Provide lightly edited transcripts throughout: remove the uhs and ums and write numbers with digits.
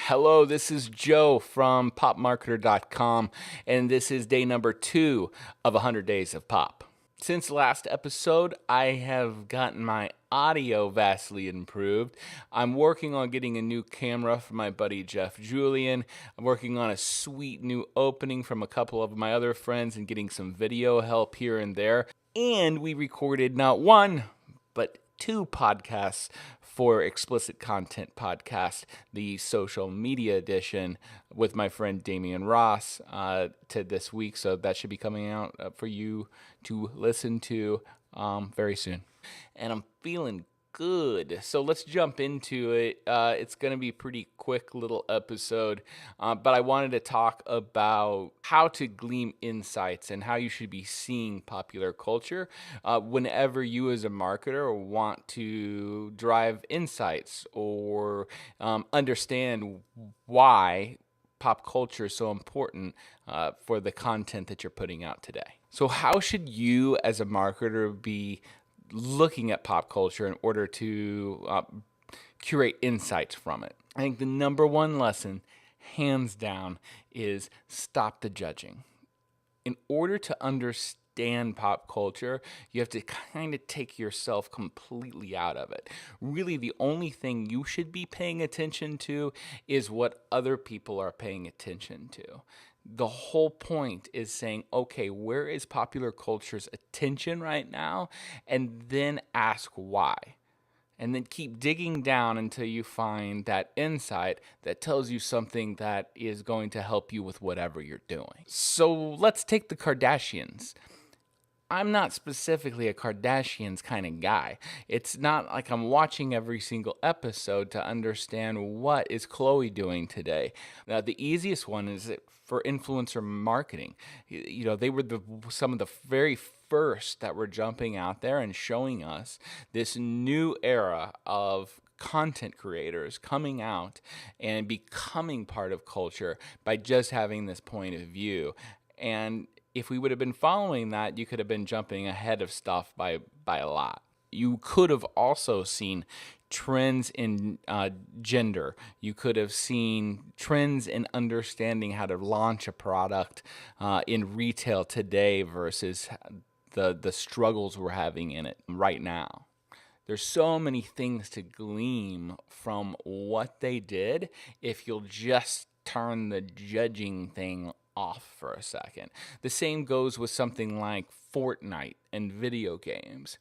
Hello, this is Joe from popmarketer.com, and this is day number 2 of 100 Days of Pop. Since the last episode, I have gotten my audio vastly improved. I'm working on getting a new camera from my buddy Jeff Julian. I'm working on a sweet new opening from a couple of my other friends and getting some video help here and there. And we recorded not one, but 2 podcasts for Explicit Content Podcast, the social media edition with my friend Damian Ross to this week. So that should be coming out for you to listen to very soon. And I'm feeling good. So let's jump into it. It's going to be a pretty quick little episode, but I wanted to talk about how to glean insights and how you should be seeing popular culture whenever you as a marketer want to drive insights or understand why pop culture is so important for the content that you're putting out today. So how should you as a marketer be looking at pop culture in order to curate insights from it? I think the number one lesson, hands down, is stop the judging. In order to understand pop culture, you have to kind of take yourself completely out of it. Really, the only thing you should be paying attention to is what other people are paying attention to. The whole point is saying, okay, where is popular culture's attention right now? And then ask why. And then keep digging down until you find that insight that tells you something that is going to help you with whatever you're doing. So let's take the Kardashians. I'm not specifically a Kardashians kind of guy. It's not like I'm watching every single episode to understand what is Khloe doing today. Now, the easiest one is for influencer marketing. You know, they were some of the very first that were jumping out there and showing us this new era of content creators coming out and becoming part of culture by just having this point of view. And if we would have been following that, you could have been jumping ahead of stuff by a lot. You could have also seen trends in gender. You could have seen trends in understanding how to launch a product in retail today versus the struggles we're having in it right now. There's so many things to glean from what they did if you'll just turn the judging thing off for a second. The same goes with something like Fortnite and video games.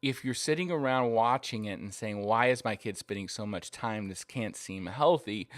If you're sitting around watching it and saying, why is my kid spending so much time? This can't seem healthy.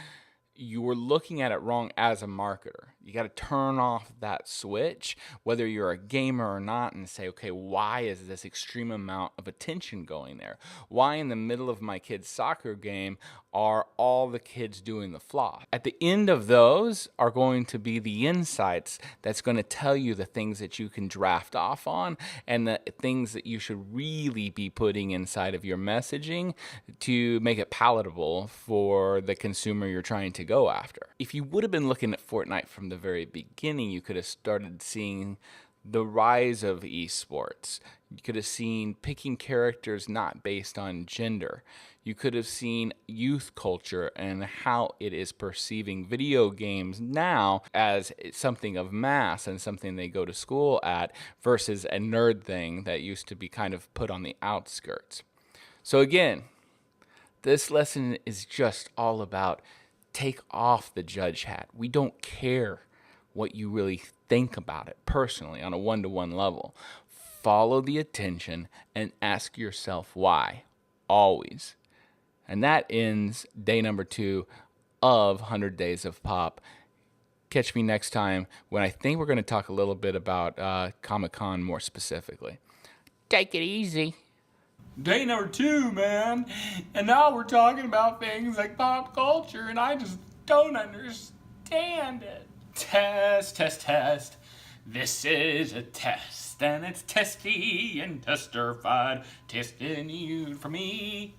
You're looking at it wrong as a marketer. You got to turn off that switch, whether you're a gamer or not, and say, okay, why is this extreme amount of attention going there? Why in the middle of my kid's soccer game are all the kids doing the floss? At the end of those are going to be the insights that's going to tell you the things that you can draft off on and the things that you should really be putting inside of your messaging to make it palatable for the consumer you're trying to go after. If you would have been looking at Fortnite from the very beginning, you could have started seeing the rise of esports. You could have seen picking characters not based on gender. You could have seen youth culture and how it is perceiving video games now as something of mass and something they go to school at versus a nerd thing that used to be kind of put on the outskirts. So again, this lesson is just all about take off the judge hat. We don't care what you really think about it personally on a one-to-one level. Follow the attention and ask yourself why, always. And that ends day number 2 of 100 Days of Pop. Catch me next time when I think we're going to talk a little bit about Comic-Con more specifically. Take it easy. Day number 2, man. And now we're talking about things like pop culture, and I just don't understand it. Test, test, test. This is a test, and it's testy and testerified. Testing you for me.